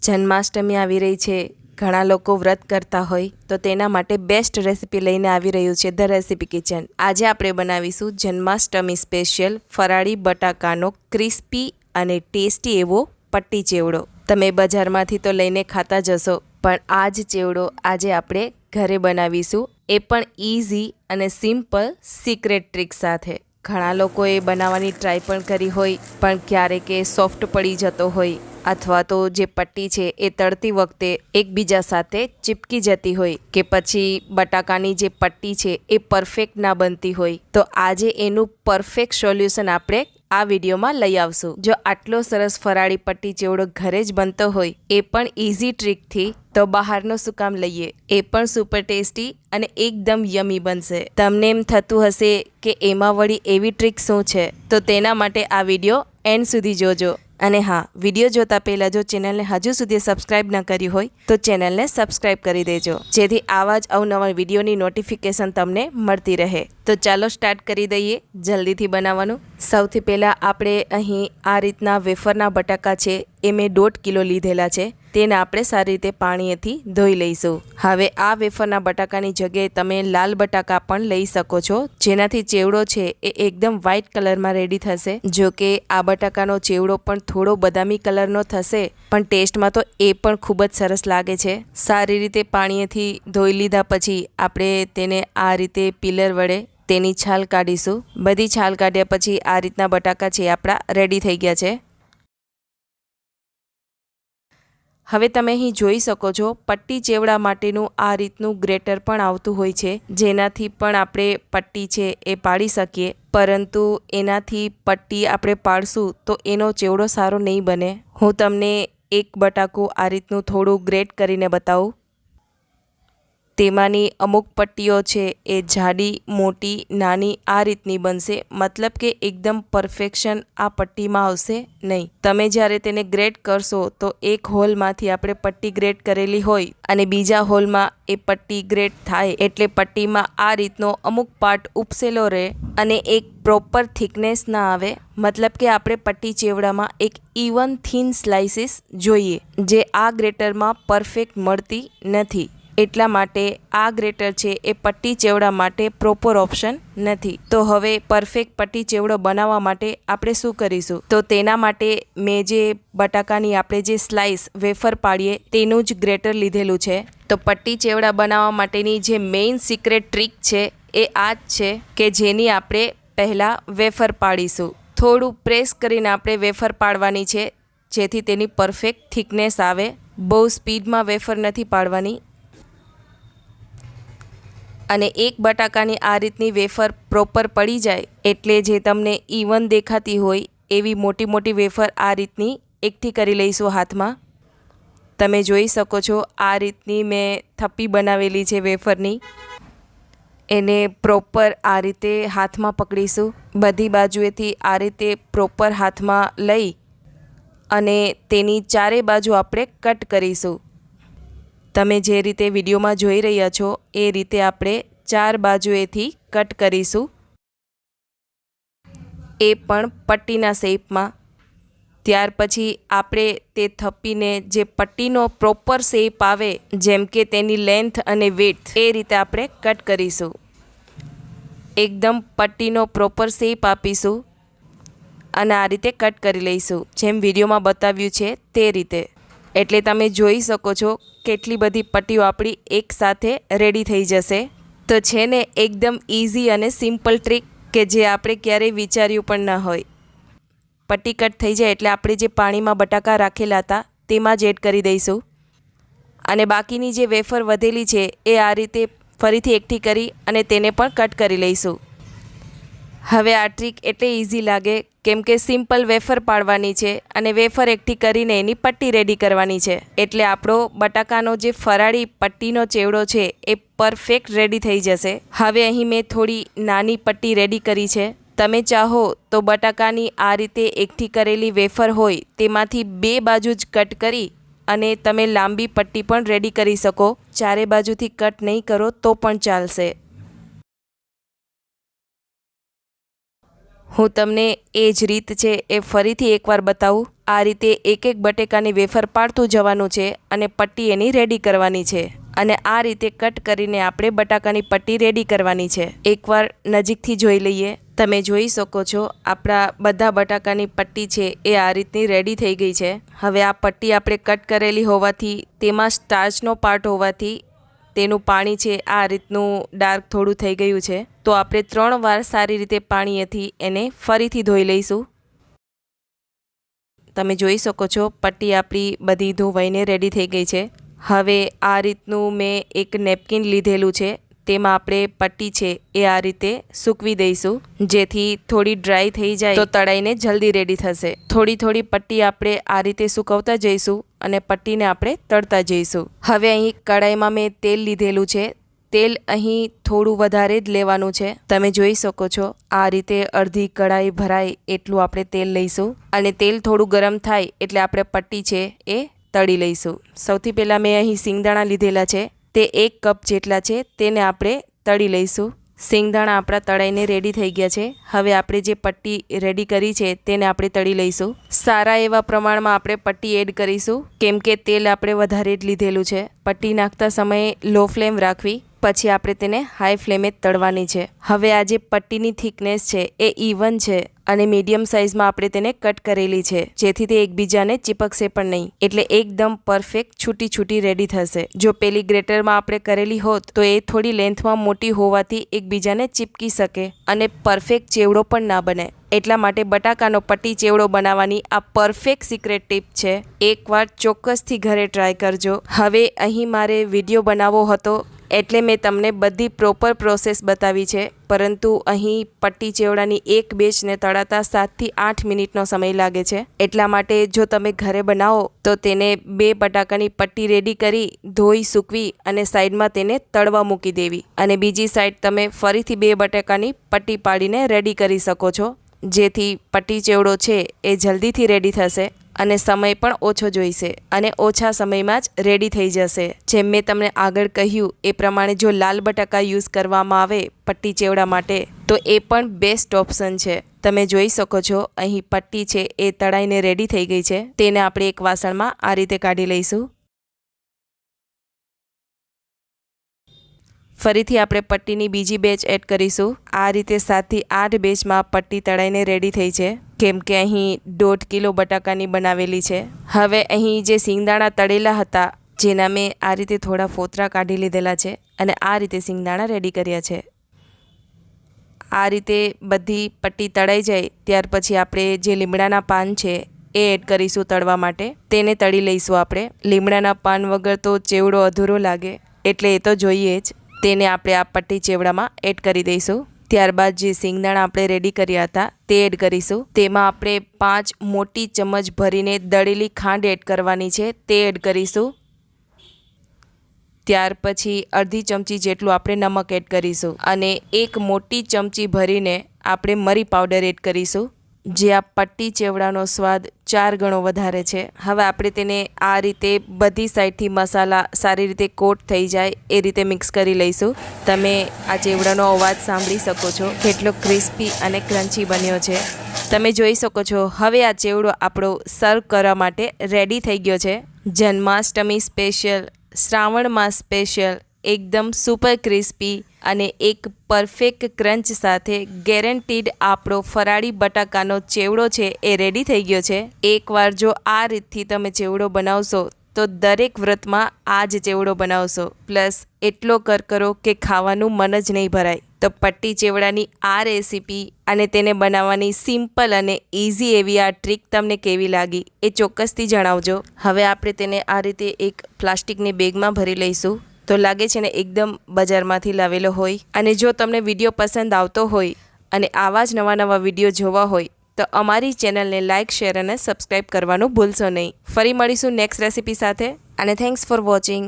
જન્માષ્ટમી આવી રહી છે, ઘણા લોકો વ્રત કરતા હોય તો તેના માટે બેસ્ટ રેસીપી લઈને આવી રહ્યું છે ધ રેસીપી કિચન। આજે આપણે બનાવીશું જન્માષ્ટમી સ્પેશિયલ ફરાળી બટાકાનો ક્રિસ્પી અને ટેસ્ટી એવો પટ્ટી ચેવડો। તમે બજારમાંથી તો લઈને ખાતા જ હશો, પણ આ જ ચેવડો આજે આપણે ઘરે બનાવીશું, એ પણ ઇઝી અને સિમ્પલ સિક્રેટ ટ્રીક સાથે। ઘણા લોકોએ બનાવવાની ટ્રાય પણ કરી હોય, પણ ક્યારેક એ સોફ્ટ પડી જતો હોય અથવા તો જે પટ્ટી છે એ તળતી વખતે એકબીજા સાથે ચીપકી જતી હોય કે પછી બટાકાની જે પટ્ટી છે એ પરફેક્ટ ના બનતી હોય, તો આજે એનું પરફેક્ટ સોલ્યુશન આપણે આ વિડીયોમાં લઈ આવશું। જો આટલો સરસ ફરાળી પટ્ટી ચેવડો ઘરે જ બનતો હોય એ પણ ઇઝી ટ્રીકથી, તો બહારનો શું કામ લઈએ, એ પણ સુપર ટેસ્ટી અને એકદમ યમી બનશે। તમને એમ થતું હશે કે એમાં વળી એવી ટ્રીક શું છે, તો તેના માટે આ વિડીયો એન્ડ સુધી જોજો। અને હા, વિડીયો જોતા પહેલાં જો ચેનલને હજુ સુધી સબસ્ક્રાઇબ ન કરી હોય તો ચેનલને સબસ્ક્રાઇબ કરી દેજો, જેથી આવા જ અવનવા વિડીયોની નોટિફિકેશન તમને મળતી રહે। તો ચાલો સ્ટાર્ટ કરી દઈએ જલ્દીથી બનાવવાનું। સૌથી પહેલાં આપણે અહીં આ રીતના વેફરના બટાકા છે એ મેં 1.5 કિલો લીધેલા છે, તેને આપણે સારી રીતે પાણીથી ધોઈ લઈશું। હવે આ વેફરના બટાકાની જગ્યાએ તમે લાલ બટાકા પણ લઈ શકો છો, જેનાથી ચેવડો છે એ એકદમ વ્હાઇટ કલરમાં રેડી થશે। જો કે આ બટાકાનો ચેવડો પણ થોડો બદામી કલરનો થશે, પણ ટેસ્ટમાં તો એ પણ ખૂબ જ સરસ લાગે છે। સારી રીતે પાણીથી ધોઈ લીધા પછી આપણે તેને આ રીતે પીલર વડે તેની છાલ કાઢીશું। બધી છાલ કાઢ્યા પછી આ રીતના બટાકા છે આપણા રેડી થઈ ગયા છે। હવે તમે અહીં જોઈ શકો છો, પટ્ટી ચેવડા માટેનું આ રીતનું ગ્રેટર પણ આવતું હોય છે, જેનાથી પણ આપણે પટ્ટી છે એ પાડી શકીએ, પરંતુ એનાથી પટ્ટી આપણે પાડશું તો એનો ચેવડો સારો નહીં બને। હું તમને એક બટાકું આ રીતનું થોડું ગ્રેટ કરીને બતાવું। તેમાંની અમુક પટ્ટીઓ છે એ જાડી, મોટી, નાની આ રીતની બનશે, મતલબ કે એકદમ પરફેક્શન આ પટ્ટીમાં આવશે નહીં। તમે જ્યારે તેને ગ્રેટ કરશો તો એક હોલમાંથી આપણે પટ્ટી ગ્રેટ કરેલી હોય અને બીજા હોલમાં એ પટ્ટી ગ્રેટ થાય, એટલે પટ્ટીમાં આ રીતનો અમુક પાર્ટ ઉપસેલો રહે અને એક પ્રોપર થિકનેસ ના આવે, મતલબ કે આપણે પટ્ટી ચેવડામાં એક ઇવન થીન સ્લાઇસીસ જોઈએ, જે આ ગ્રેટરમાં પરફેક્ટ મળતી નથી। એટલા માટે આ ગ્રેટર છે એ પટ્ટી ચેવડા માટે પ્રોપર ઓપ્શન નથી। તો હવે પરફેક્ટ પટ્ટી ચેવડો બનાવવા માટે આપણે શું કરીશું, તો તેના માટે મેં જે બટાકાની આપણે જે સ્લાઇસ વેફર પાડીએ તેનું જ ગ્રેટર લીધેલું છે। તો પટ્ટી ચેવડા બનાવવા માટેની જે મેઇન સિક્રેટ ટ્રીક છે એ આ જ છે કે જેની આપણે પહેલાં વેફર પાડીશું। થોડું પ્રેસ કરીને આપણે વેફર પાડવાની છે, જેથી તેની પરફેક્ટ થિકનેસ આવે। બહુ સ્પીડમાં વેફર નથી પાડવાની। અને એક બટાકાની આ રીતની વેફર પ્રોપર પડી જાય એટલે જે તમને ઇવન દેખાતી હોય એવી મોટી મોટી વેફર આ રીતની એકઠી કરી લઈશું હાથમાં। તમે જોઈ શકો છો આ રીતની મેં થપ્પી બનાવેલી છે વેફરની, એને પ્રોપર આ રીતે હાથમાં પકડીશું। બધી બાજુએથી આ રીતે પ્રોપર હાથમાં લઈ અને તેની ચારે બાજુ આપણે કટ કરીશું। તમે જે રીતે વિડીયોમાં જોઈ રહ્યા છો એ રીતે આપણે ચાર બાજુએથી કટ કરીશું, એ પણ પટ્ટીના શેપમાં। ત્યાર પછી આપણે તે થપ્પીને જે પટ્ટીનો પ્રોપર શેપ આવે, જેમ કે તેની લેન્થ અને વિડ્થ, એ રીતે આપણે કટ કરીશું। એકદમ પટ્ટીનો પ્રોપર શેપ આપીશું અને આ રીતે કટ કરી લઈશું, જેમ વિડીયોમાં બતાવ્યું છે તે રીતે। એટલે તમે જોઈ શકો છો કેટલી બધી પટ્ટીઓ આપણી એકસાથે રેડી થઈ જશે। તો છે ને એકદમ ઇઝી અને સિમ્પલ ટ્રીક કે જે આપણે ક્યારેય વિચાર્યું પણ ન હોય। પટ્ટી કટ થઈ જાય એટલે આપણે જે પાણીમાં બટાકા રાખેલા હતા તેમાં જ એડ કરી દઈશું અને બાકીની જે વેફર વધેલી છે એ આ રીતે ફરીથી એકઠી કરી અને તેને પણ કટ કરી લઈશું। હવે આ ટ્રીક એટલે ઇઝી લાગે કેમ કે સિમ્પલ વેફર પાડવાની છે અને વેફર એકઠી કરીને એની પટ્ટી રેડી કરવાની છે, એટલે આપણો બટાકાનો જે ફરાળી પટ્ટીનો ચેવડો છે એ પરફેક્ટ રેડી થઈ જશે। હવે અહીં મેં થોડી નાની પટ્ટી રેડી કરી છે। તમે ચાહો તો બટાકાની આ રીતે એકઠી કરેલી વેફર હોય તેમાંથી 2 બાજુ જ કટ કરી અને તમે લાંબી પટ્ટી પણ રેડી કરી શકો। ચારે બાજુથી કટ નહીં કરો તો પણ ચાલશે। હું તમને એ જ રીત છે એ ફરીથી એકવાર બતાવું। આ રીતે એક એક બટેકાની વેફર પાડતું જવાનું છે અને પટ્ટી એની રેડી કરવાની છે અને આ રીતે કટ કરીને આપણે બટાકાની પટ્ટી રેડી કરવાની છે। એકવાર નજીકથી જોઈ લઈએ। તમે જોઈ શકો છો આપણા બધા બટાકાની પટ્ટી છે એ આ રીતની રેડી થઈ ગઈ છે। હવે આ પટ્ટી આપણે કટ કરેલી હોવાથી તેમાં સ્ટાર્ચનો પાર્ટ હોવાથી તેનું પાણી છે આ રીતનું ડાર્ક થોડું થઈ ગયું છે, તો આપણે 3 વાર સારી રીતે પાણીએથી એને ફરીથી ધોઈ લઈશું। તમે જોઈ શકો છો પટ્ટી આપણી બધી ધોવાઈને રેડી થઈ ગઈ છે। હવે આ રીતનું મેં એક નેપકિન લીધેલું છે, તેમાં આપણે પટ્ટી છે એ આ રીતે સૂકવી દઈશું, જેથી થોડી ડ્રાય થઈ જાય તો તળાઈને જલ્દી રેડી થશે। થોડી થોડી પટ્ટી આપણે આ રીતે સૂકવતા જઈશું અને પટ્ટીને આપણે તળતા જઈશું। હવે અહીં કડાઈમાં મેં તેલ લીધેલું છે, તેલ અહીં થોડું વધારે જ લેવાનું છે। તમે જોઈ શકો છો આ રીતે અડધી કડાઈ ભરાય એટલું આપણે તેલ લઈશું અને તેલ થોડું ગરમ થાય એટલે આપણે પટ્ટી છે એ તળી લઈશું। સૌથી પહેલાં મેં અહીં સિંગદાણા લીધેલા છે, તે 1 કપ જેટલા છે, તેને આપણે તળી લઈશું। સિંગદાણા આપણા તળાઈને રેડી થઈ ગયા છે। હવે આપણે જે પટ્ટી રેડી કરી છે તેને આપણે તળી લઈશું। સારા એવા પ્રમાણમાં આપણે પટ્ટી એડ કરીશું, કેમ કે તેલ આપણે વધારે જ લીધેલું છે। પટ્ટી નાખતા સમયે લો ફ્લેમ રાખવી, પછી આપણે તેને હાઈ ફ્લેમે તળવાની છે। હવે આ જે પટ્ટીની થિકનેસ છે એ ઇવન છે અને મીડિયમ સાઇઝમાં આપણે તેને કટ કરેલી છે, જેથી તે એકબીજાને ચીપકશે પણ નહીં, એટલે એકદમ પરફેક્ટ છૂટી છૂટી રેડી થશે। જો પેલી ગ્રેટરમાં આપણે કરેલી હોત તો એ થોડી લેન્થમાં મોટી હોવાથી એકબીજાને ચીપકી શકે અને પરફેક્ટ ચેવડો પણ ના બને। એટલા માટે બટાકાનો પટ્ટી ચેવડો બનાવવાની આ પરફેક્ટ સિક્રેટ ટીપ છે, એકવાર ચોક્કસથી ઘરે ટ્રાય કરજો। હવે અહીં મારે વિડીયો બનાવવો હતો એટલે મેં તમને બધી પ્રોપર પ્રોસેસ બતાવી છે, પરંતુ અહીં પટ્ટી ચેવડાની એક બેચને તળાતા 7 થી 8 મિનિટનો સમય લાગે છે। એટલા માટે જો તમે ઘરે બનાવો તો તેને 2 બટાકાની પટ્ટી રેડી કરી ધોઈ સૂકવી અને સાઈડમાં તેને તળવા મૂકી દેવી અને બીજી સાઈડ તમે ફરીથી 2 બટાકાની પટ્ટી પાડીને રેડી કરી શકો છો, જેથી પટ્ટી ચેવડો છે એ જલ્દીથી રેડી થશે અને સમય પણ ઓછો જોઈશે અને ઓછા સમયમાં જ રેડી થઈ જશે। જેમ મેં તમને આગળ કહ્યું એ પ્રમાણે જો લાલ બટાકા યુઝ કરવામાં આવે પટ્ટી ચેવડા માટે તો એ પણ બેસ્ટ ઓપ્શન છે। તમે જોઈ શકો છો અહીં પટ્ટી છે એ તળાઈને રેડી થઈ ગઈ છે, તેને આપણે એક વાસણમાં આ રીતે કાઢી લઈશું। ફરીથી આપણે પટ્ટીની બીજી બેચ એડ કરીશું। આ રીતે 7 થી 8 બેચમાં પટ્ટી તળાઈને રેડી થઈ છે, કેમ કે અહીં 1.5 કિલો બટાકાની બનાવેલી છે। હવે અહીં જે સિંગદાણા તળેલા હતા જેના મેં આ રીતે થોડા ફોતરા કાઢી લીધેલા છે અને આ રીતે સિંગદાણા રેડી કર્યા છે। આ રીતે બધી પટ્ટી તળાઈ જાય ત્યાર પછી આપણે જે લીમડાના પાન છે એ એડ કરીશું તળવા માટે, તેને તળી લઈશું આપણે। લીમડાના પાન વગર તો ચેવડો અધૂરો લાગે, એટલે એ તો જોઈએ જ। તેને આપણે આ પટ્ટી ચેવડામાં એડ કરી દઈશું। ત્યારબાદ જે સિંગદાણા આપણે રેડી કર્યા હતા તે એડ કરીશું। તેમાં આપણે 5 મોટી ચમચ ભરીને દળેલી ખાંડ એડ કરવાની છે, તે એડ કરીશું। ત્યાર પછી અડધી ચમચી જેટલું આપણે નમક એડ કરીશું અને 1 મોટી ચમચી ભરીને આપણે મરી પાવડર એડ કરીશું, જે આ પટ્ટી ચેવડાનો સ્વાદ 4 ગણો વધારે છે। હવે આપણે તેને આ રીતે બધી સાઈડથી મસાલા સારી રીતે કોટ થઈ જાય એ રીતે મિક્સ કરી લઈશું। તમે આ ચેવડાનો અવાજ સાંભળી શકો છો કેટલો ક્રિસ્પી અને ક્રન્ચી બન્યો છે, તમે જોઈ શકો છો। હવે આ ચેવડો આપણો સર્વ કરવા માટે રેડી થઈ ગયો છે। જન્માષ્ટમી સ્પેશિયલ, શ્રાવણ માસ સ્પેશિયલ, એકદમ સુપર ક્રિસ્પી અને એક પરફેક્ટ ક્રંચ સાથે ગેરંટીડ આપણો ફરાળી બટાકાનો ચેવડો છે એ રેડી થઈ ગયો છે। એકવાર જો આ રીતથી તમે ચેવડો બનાવશો તો દરેક વ્રતમાં આ જ ચેવડો બનાવશો, પ્લસ એટલો કરકરો કે ખાવાનું મન જ નહીં ભરાય। તો પટ્ટી ચેવડાની આ રેસીપી અને તેને બનાવવાની સિમ્પલ અને ઇઝી એવી આ ટ્રીક તમને કેવી લાગી એ ચોક્કસથી જણાવજો। હવે આપણે તેને આ રીતે એક પ્લાસ્ટિકની બેગમાં ભરી લઈશું, તો લાગે છે ને એકદમ બજારમાંથી લાવેલો હોય। અને જો તમને વિડીયો પસંદ આવતો હોય અને આવા જ નવા વિડીયો જોવા હોય તો અમારી ચેનલને લાઇક, શેર અને સબસ્ક્રાઈબ કરવાનું ભૂલશો નહીં। ફરી મળીશું નેક્સ્ટ રેસીપી સાથે અને થેન્ક્સ ફોર વોચિંગ।